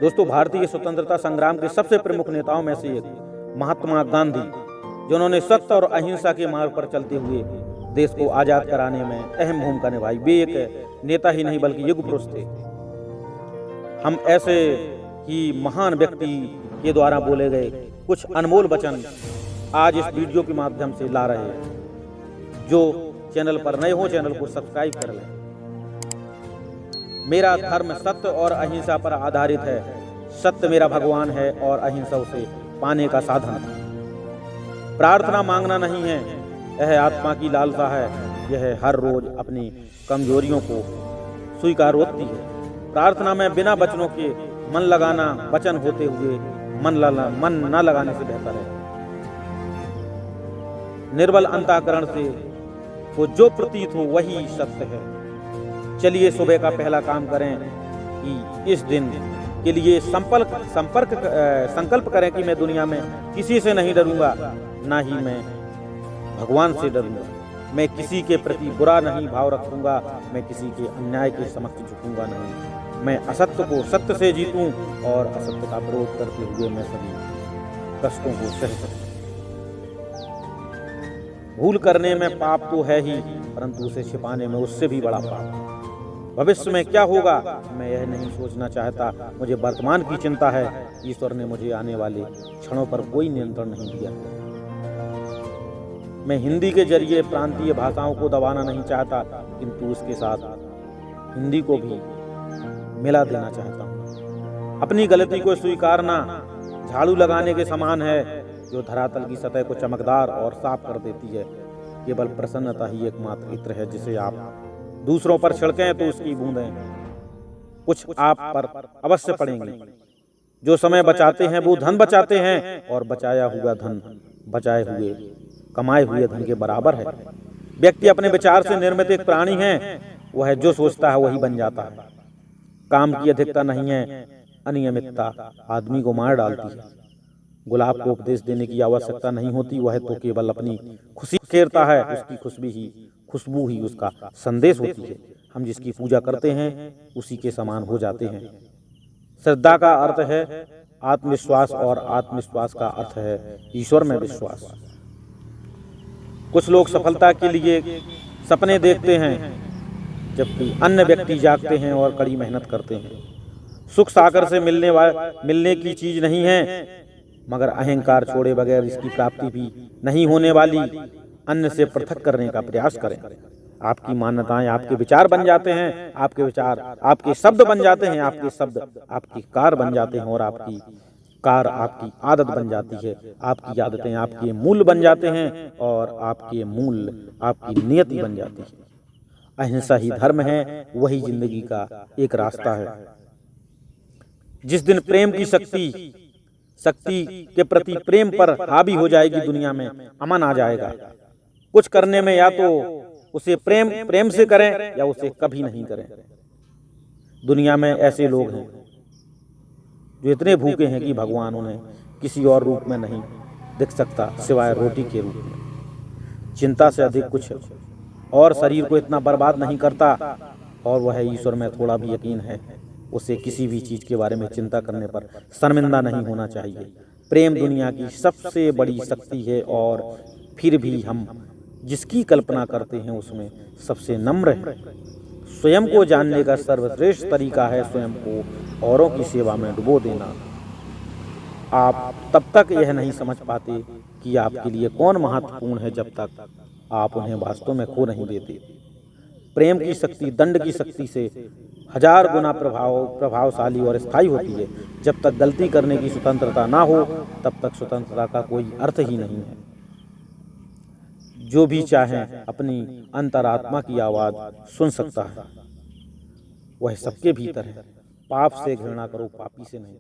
दोस्तों, भारतीय स्वतंत्रता संग्राम के सबसे प्रमुख नेताओं में से एक महात्मा गांधी, जिन्होंने सत्य और अहिंसा के मार्ग पर चलते हुए देश को आजाद कराने में अहम भूमिका निभाई। वे एक नेता ही नहीं बल्कि युग पुरुष थे। हम ऐसे ही महान व्यक्ति के द्वारा बोले गए कुछ अनमोल वचन आज इस वीडियो के माध्यम से ला रहे हैं। जो चैनल पर नए हो, चैनल को सब्सक्राइब कर लें। मेरा धर्म सत्य और अहिंसा पर आधारित है। सत्य मेरा भगवान है और अहिंसा उसे पाने का साधन। प्रार्थना मांगना नहीं है, यह आत्मा की लालसा है। यह हर रोज अपनी कमजोरियों को स्वीकार होती है। प्रार्थना में बिना वचनों के मन लगाना वचन होते हुए मन न लगाने से बेहतर है। निर्बल अंतःकरण से को जो प्रतीत हो वही सत्य है। चलिए सुबह का पहला काम करें कि इस दिन के लिए संकल्प करें कि मैं दुनिया में किसी से नहीं डरूंगा, ना ही मैं भगवान से डरूंगा। मैं किसी के प्रति बुरा नहीं भाव रखूंगा, मैं किसी के अन्याय के समक्ष झुकूंगा नहीं। मैं असत्य को सत्य से जीतूं और असत्य का विरोध करते हुए मैं सभी कष्टों को सह सकूं। भूल करने में पाप तो है ही, परंतु उसे छिपाने में उससे भी बड़ा पाप। भविष्य में क्या होगा मैं यह नहीं सोचना चाहता। मुझे वर्तमान की चिंता है। ईश्वर ने मुझे आने वाले क्षणों पर कोई नियंत्रण नहीं दिया। मैं हिंदी के जरिए प्रांतीय भाषाओं को दबाना नहीं चाहता, किंतु उसके साथ हिंदी को भी मिला देना चाहता हूँ। अपनी गलती को स्वीकारना झाड़ू लगाने के समान है, जो धरातल की सतह को चमकदार और साफ कर देती है। केवल प्रसन्नता ही एकमात्र इत्र है जिसे आप दूसरों पर छिड़कें तो उसकी बूंदें कुछ आप पर अवश्य पड़ेंगी। जो समय बचाते हैं वो धन बचाते हैं, और बचाया हुआ धन बचाए हुए कमाए हुए धन के बराबर है। व्यक्ति अपने विचार से निर्मित एक प्राणी है। वह जो सोचता है वही बन जाता है। काम की अधिकता नहीं है, अनियमितता आदमी को मार डालती है। गुलाब को उपदेश देने की आवश्यकता नहीं होती, वह तो केवल अपनी खुशी खेरता है। उसकी खुशबू ही उसका संदेश होती है। हम जिसकी पूजा करते हैं उसी के समान हो जाते हैं। श्रद्धा का अर्थ है आत्मविश्वास और आत्मविश्वास का अर्थ है ईश्वर में विश्वास। कुछ लोग सफलता के लिए सपने देखते हैं, जबकि अन्य व्यक्ति जागते हैं और कड़ी मेहनत करते हैं। सुख सागर से मिलने की चीज नहीं है, मगर अहंकार छोड़े बगैर इसकी प्राप्ति भी नहीं होने वाली। अन्य से पृथक करने का प्रयास करें। आपकी मान्यताएं आपके विचार बन जाते हैं, आपके विचार आपके शब्द बन जाते हैं, आपके शब्द आपकी कार बन जाते हैं, और आपकी कार आपकी आदत बन जाती है। आपकी आदतें आपके मूल्य बन जाते हैं, और आपके मूल्य आपकी नियति बन जाती है। अहिंसा ही धर्म है, वही जिंदगी का एक रास्ता है। जिस दिन प्रेम की शक्ति के प्रति प्रेम पर हावी हो जाएगी, दुनिया में अमन आ जाएगा। कुछ करने में या तो उसे प्रेम से करें या उसे कभी नहीं करें। दुनिया में ऐसे लोग हैं जो इतने भूखे हैं कि भगवान उन्हें किसी और रूप में नहीं दिख सकता सिवाय रोटी के रूप में। चिंता से अधिक कुछ और शरीर को इतना बर्बाद नहीं करता, और वह ईश्वर में थोड़ा भी यकीन है। उसे किसी भी चीज के बारे में चिंता करने पर शर्मिंदा नहीं होना चाहिए। प्रेम दुनिया की सबसे बड़ी शक्ति है, और फिर भी हम जिसकी कल्पना करते हैं उसमें सबसे नम्र है। स्वयं को जानने का सर्वश्रेष्ठ तरीका है स्वयं को औरों की सेवा में डुबो देना। आप तब तक यह नहीं समझ पाते कि आपके लिए कौन महत्वपूर्ण है जब तक आप उन्हें वास्तव में खो नहीं देते। प्रेम की शक्ति दंड की शक्ति से 1000 गुना प्रभावशाली और स्थायी होती है। जब तक गलती करने की स्वतंत्रता ना हो, तब तक स्वतंत्रता का कोई अर्थ ही नहीं है। जो भी चाहें अपनी अंतरात्मा की आवाज सुन सकता है। वह सबके भीतर है। पाप से घृणा करो, पापी से नहीं।